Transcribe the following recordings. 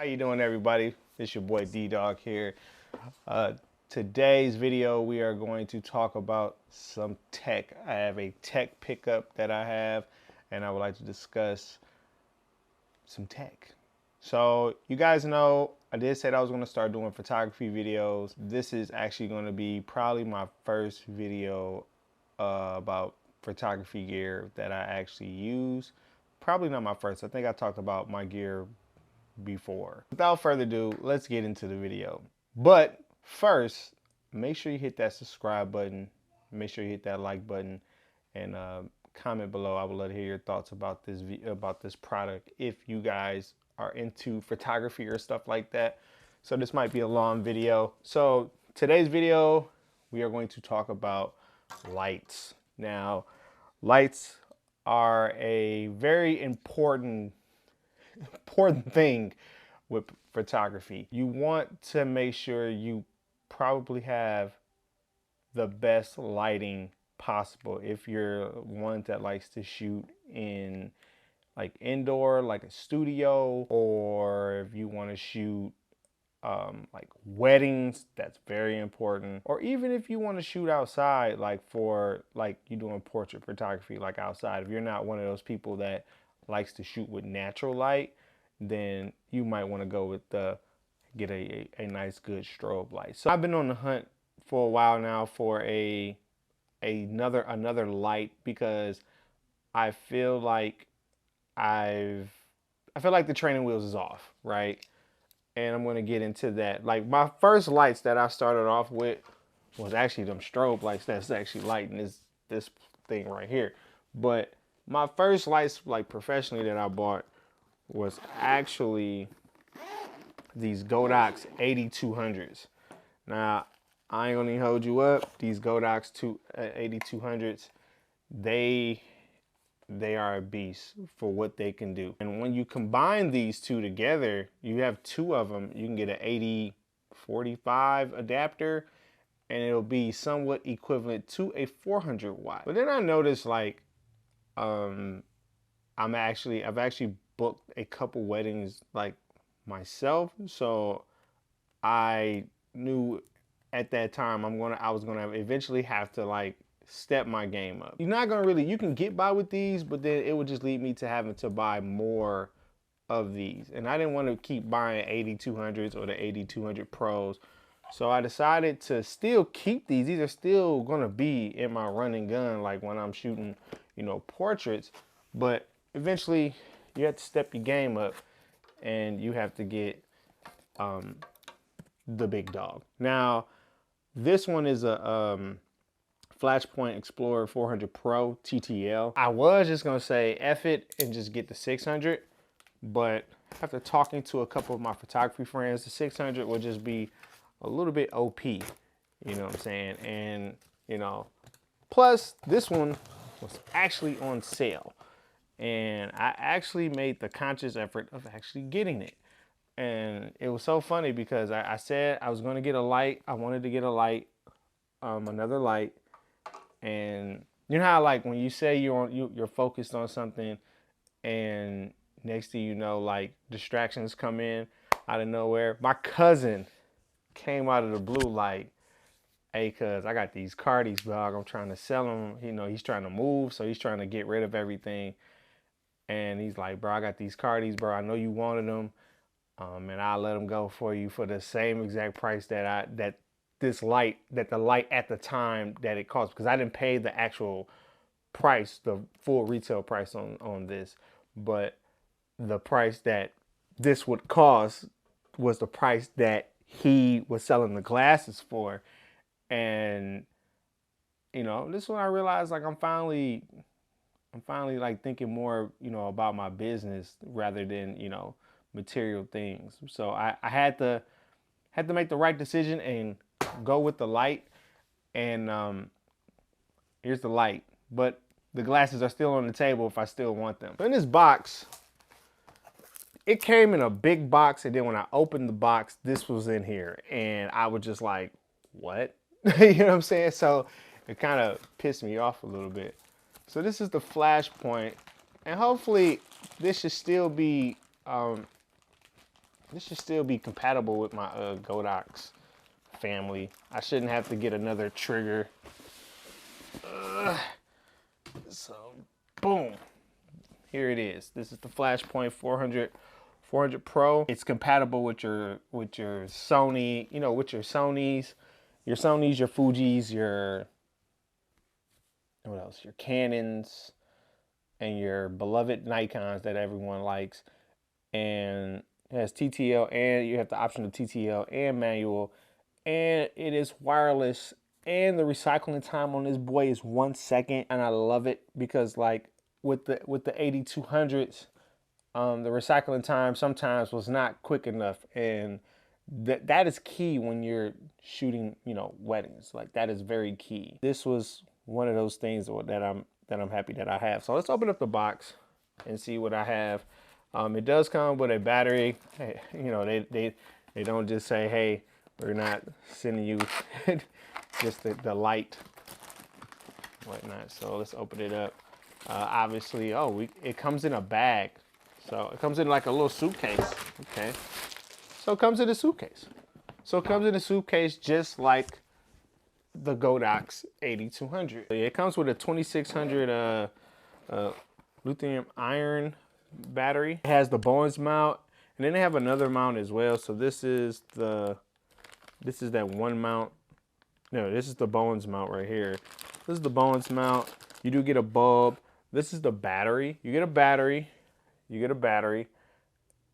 How you doing, everybody? It's your boy D-Dog here. Today's video, we are going to talk about some tech. I have a tech pickup that I have, and I would like to discuss some tech. So you guys know, I did say that I was going to start doing photography videos. This is actually going to be probably my first video about photography gear that I actually use. Probably not my first. I think I talked about my gear before. Without further ado, let's get into the video. But first, make sure you hit that subscribe button. Make sure you hit that like button and comment below. I would love to hear your thoughts about this product if you guys are into photography or stuff like that. So this might be a long video. So today's video, we are going to talk about lights. Now, lights are a very important thing with photography. You want to make sure you probably have the best lighting possible if you're one that likes to shoot in like indoor, like a studio, or if you want to shoot like weddings, that's very important. Or even if you want to shoot outside, like for like you doing portrait photography, like outside. If you're not one of those people that likes to shoot with natural light, then you might want to go with get a nice good strobe light. So I've been on the hunt for a while now for another light because I feel like I feel like the training wheels is off, right? And I'm going to get into that. Like my first lights that I started off with was actually them strobe lights that's actually lighting this thing right here. But my first lights, like professionally, that I bought was actually these Godox 8200s. Now, I ain't gonna hold you up. These Godox 8200s, they are a beast for what they can do. And when you combine these two together, you have two of them. You can get an 8045 adapter, and it'll be somewhat equivalent to a 400 watt. But then I noticed like I've actually booked a couple weddings like myself, so I knew at that time I was gonna eventually have to like step my game up. You're not gonna you can get by with these, but then it would just lead me to having to buy more of these, and I didn't want to keep buying 8200s or the 8200 Pros. So I decided to still keep these. These are still gonna be in my run and gun, like when I'm shooting, portraits. But eventually, you have to step your game up, and you have to get the big dog. Now, this one is a Flashpoint xplor 400 Pro TTL. I was just gonna say F it and just get the 600, but after talking to a couple of my photography friends, the 600 would just be a little bit OP, you know what I'm saying? And, plus this one was actually on sale. And I actually made the conscious effort of actually getting it. And it was so funny because I said I was going to get a light. I wanted to get a light, another light. And you know how like when you say you're focused on something and next thing you know, like distractions come in out of nowhere. My cousin came out of the blue like, hey, cuz I got these Cardis, dog. I'm trying to sell them. He's trying to move, so he's trying to get rid of everything. And he's like, bro, I got these Cardis, bro. I know you wanted them, and I'll let them go for you for the same exact price that the light at the time that it cost, because I didn't pay the actual price, the full retail price on this, but the price that this would cost was the price that he was selling the glasses for. And this is when I realized like I'm finally like thinking more, about my business rather than, material things. So I had to make the right decision and go with the light. And here's the light, but the glasses are still on the table if I still want them. So in this box, it came in a big box, and then when I opened the box, this was in here, and I was just like, what? You know what I'm saying? So it kind of pissed me off a little bit. So this is the Flashpoint, and hopefully this should still be this should still be compatible with my Godox family. I shouldn't have to get another trigger. So, boom. Here it is. This is the Flashpoint 400 Pro. It's compatible with your Sony, you know, with your Sonys, your Fujis, your what else? Your Canons and your beloved Nikons that everyone likes. And it has TTL, and you have the option of TTL and manual, and it is wireless, and the recycling time on this boy is 1 second, and I love it because like with the 8200s, the recycling time sometimes was not quick enough, and that is key when you're shooting, you know, weddings. Like that is very key. This was one of those things that I'm happy that I have. So let's open up the box and see what I have. It does come with a battery. Hey, you know, they don't just say, hey, we're not sending you just the light, whatnot. So let's open it up. Obviously, it comes in a bag. So it comes in like a little suitcase. Okay. So it comes in a suitcase. So it comes in a suitcase just like the Godox 8200. It comes with a 2600 lithium iron battery. It has the Bowens mount, and then they have another mount as well. So this is that one mount. No, this is the Bowens mount right here. This is the Bowens mount. You do get a bulb. This is the battery. You get a battery.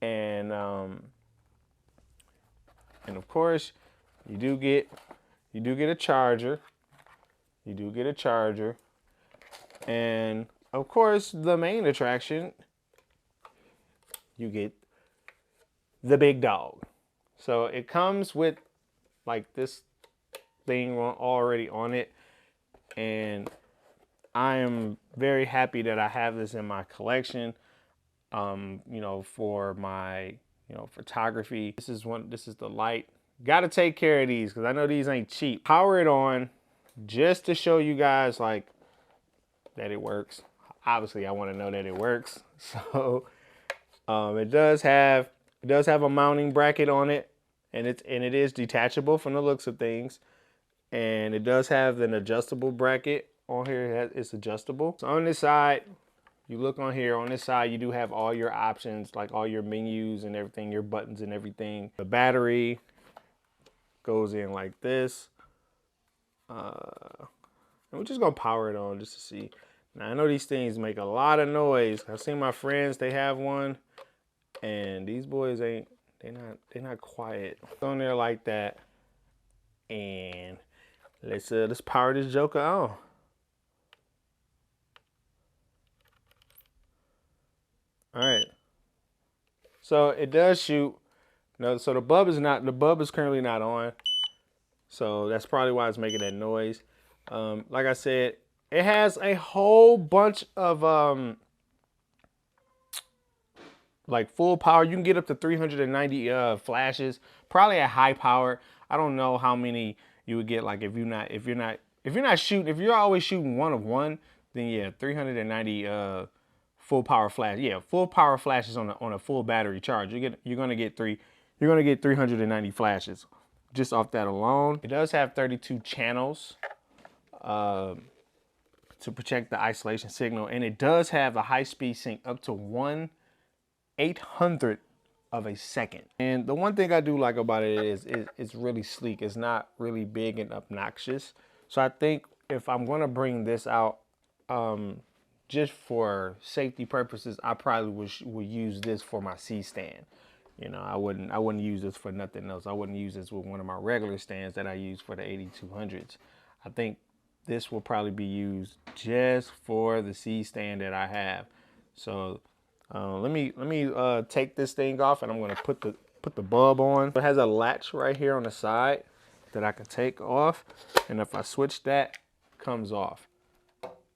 And of course you do get a charger. And of course the main attraction, you get the big dog. So it comes with like this thing already on it, and I am very happy that I have this in my collection. You know, for my, you know, photography. This is the light. Got to take care of these because I know these ain't cheap. Power it on just to show you guys like that it works. Obviously, I want to know that it works. So it does have a mounting bracket on it, and it is detachable from the looks of things. And it does have an adjustable bracket on here. It's adjustable. So on this side, you look on here, on this side, you do have all your options, like all your menus and everything, your buttons and everything. The battery goes in like this. And we're just gonna power it on just to see. Now I know these things make a lot of noise. I've seen my friends, they have one, and these boys they're not quiet. On there like that. And let's power this joker on. All right. So it does shoot. No, so the bulb is currently not on. So that's probably why it's making that noise. Like I said, it has a whole bunch of like full power. You can get up to 390 flashes, probably at high power. I don't know how many you would get, like if you're always shooting one of one, then yeah, 390 full power flash. Yeah, full power flashes on a full battery charge. You're gonna get 390 flashes just off that alone. It does have 32 channels to protect the isolation signal, and it does have a high-speed sync up to 1/800 of a second. And the one thing I do like about it is it's really sleek. It's not really big and obnoxious. So I think if I'm gonna bring this out, just for safety purposes, I probably would use this for my C stand. You know, I wouldn't use this for nothing else. I wouldn't use this with one of my regular stands that I use for the 8200s. I think this will probably be used just for the C stand that I have. So let me take this thing off, and I'm gonna put the bulb on. It has a latch right here on the side that I can take off, and if I switch that, it comes off.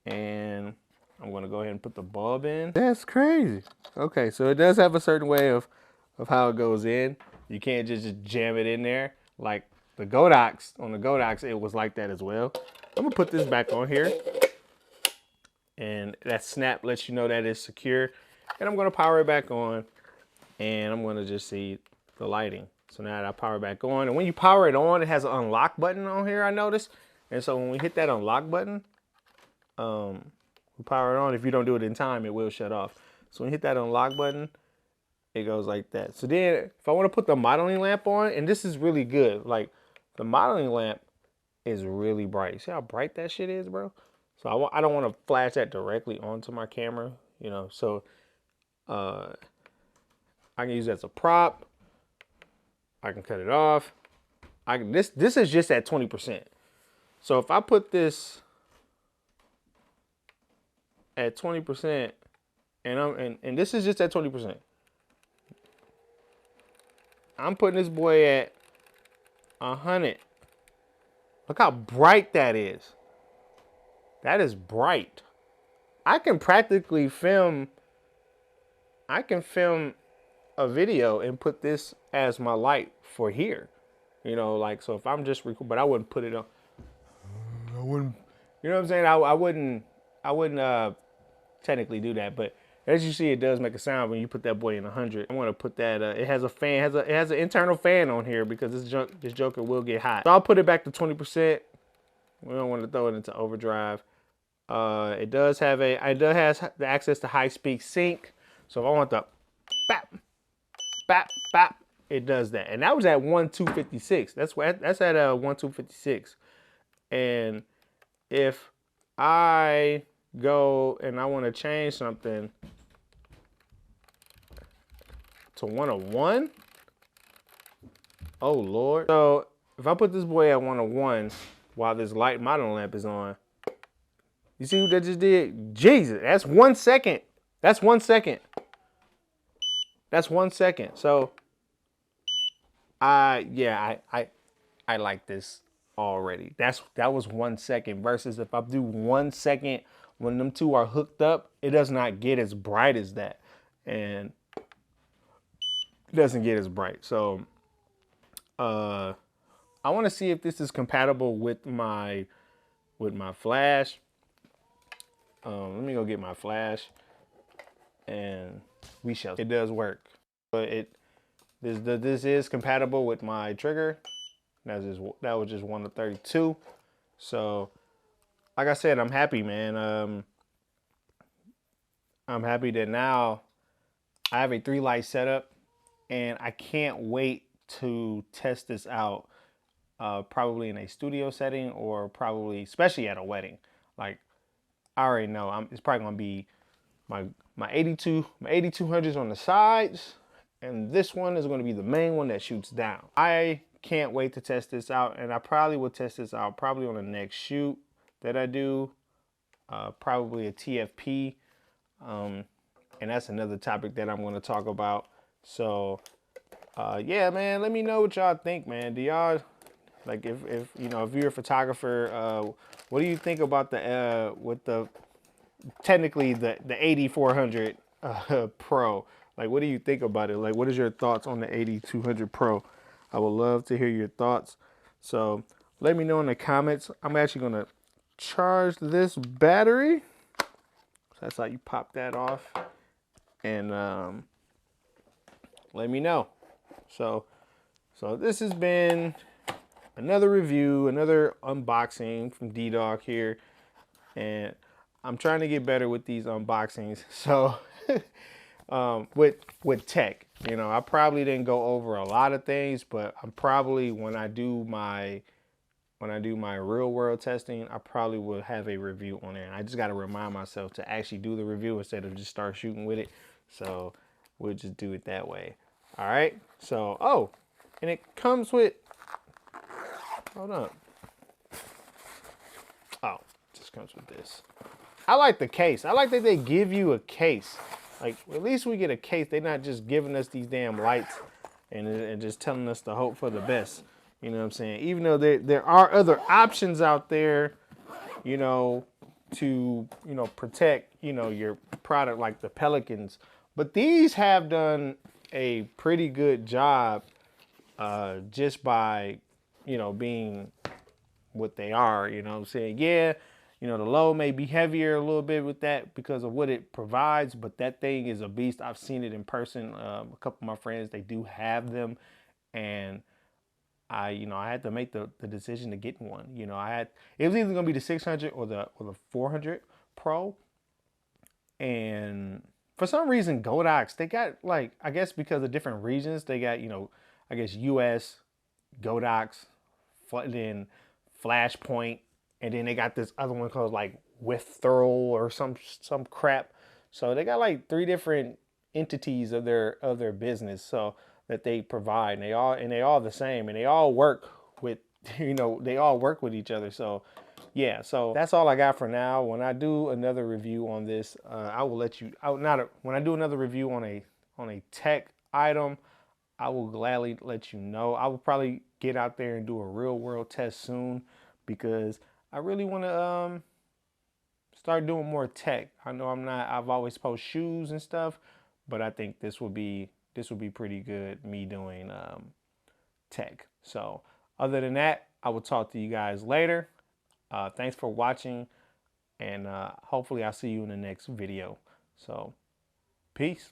And I'm gonna go ahead and put the bulb in. That's crazy. Okay, so it does have a certain way of how it goes in. You can't just jam it in there. Like the Godox, on the Godox, it was like that as well. I'm gonna put this back on here. And that snap lets you know that it's secure. And I'm gonna power it back on. And I'm gonna just see the lighting. So now that I power back on, and when you power it on, it has an unlock button on here, I noticed. And so when we hit that unlock button, we power it on. If you don't do it in time, it will shut off. So when you hit that unlock button, it goes like that. So then if I want to put the modeling lamp on, and this is really good, like the modeling lamp is really bright. See how bright that shit is, bro? So I don't want to flash that directly onto my camera, you know, so I can use that as a prop. I can cut it off. This is just at 20%. So if I put this at 20%, and this is just at 20%. I'm putting this boy at 100. Look how bright that is. That is bright. I can practically film. I can film a video and put this as my light for here. You know, like, so if I'm just recording, but I wouldn't put it on. I wouldn't, you know what I'm saying? I wouldn't technically do that, but as you see, it does make a sound when you put that boy in 100. I want to put that, it has a fan, it has an internal fan on here because this joker will get hot. So I'll put it back to 20%. We don't want to throw it into overdrive. It does have the access to high-speed sync. So if I want the bap, bap, bap, it does that. And that was at 1.256. That's at 1.256. And if I go and I want to change something to 101, oh Lord. So if I put this boy at 101 while this light modeling lamp is on, you see what that just did? Jesus, that's 1 second. That's 1 second. That's 1 second. So I like this already. That was 1 second versus if I do 1 second when them two are hooked up, it does not get as bright as that. And it doesn't get as bright. So I want to see if this is compatible with my flash. Let me go get my flash, and we shall. It does work, but this is compatible with my trigger. That was just 1 to 32. So, like I said, I'm happy, man. I'm happy that now I have a 3-light setup, and I can't wait to test this out. Probably in a studio setting, or probably especially at a wedding. Like, I already know it's probably gonna be my 8200s on the sides, and this one is gonna be the main one that shoots down. I can't wait to test this out, and I probably will test this out probably on the next shoot that I do, probably a TFP, and that's another topic that I'm gonna talk about. So yeah, man, let me know what y'all think, man. Do y'all, like, if you know, if you're a photographer, what do you think about technically the 8400 Pro? Like, what do you think about it? Like, what is your thoughts on the 8200 Pro? I would love to hear your thoughts. So let me know in the comments. I'm actually gonna charge this battery. So that's how you pop that off, and let me know. So this has been another review, another unboxing from D-Dog here, and I'm trying to get better with these unboxings. So with tech, you know, I probably didn't go over a lot of things, but I'm probably, when I do my real world testing, I probably will have a review on it. And I just got to remind myself to actually do the review instead of just start shooting with it. So we'll just do it that way. All right. So, oh, and it comes with, hold up. Oh, it just comes with this. I like the case. I like that they give you a case. Like, at least we get a case. They're not just giving us these damn lights and just telling us to hope for the best. You know what I'm saying? Even though there are other options out there, you know, to, you know, protect, you know, your product, like the Pelicans. But these have done a pretty good job just by, you know, being what they are, you know what I'm saying? Yeah, You know, the load may be heavier a little bit with that because of what it provides, but that thing is a beast. I've seen it in person. A couple of my friends, they do have them, and I had to make the decision to get one. It was either gonna be the 600 or the 400 Pro, and for some reason, Godox, they got, like, I guess because of different regions, they got, I guess US, Godox, then Flashpoint, and then they got this other one called like Withthurl or some crap. So they got like 3 different entities of their business, so that they provide, and they all the same, and they all work with they all work with each other. So yeah, so that's all I got for now. When I do another review on this, I will let you out. When I do another review on a tech item, I will gladly let you know. I will probably get out there and do a real world test soon, because I really want to start doing more tech. I know I've always posted shoes and stuff, but I think this will be pretty good, me doing tech. So other than that, I will talk to you guys later. Thanks for watching, and hopefully I'll see you in the next video. So peace.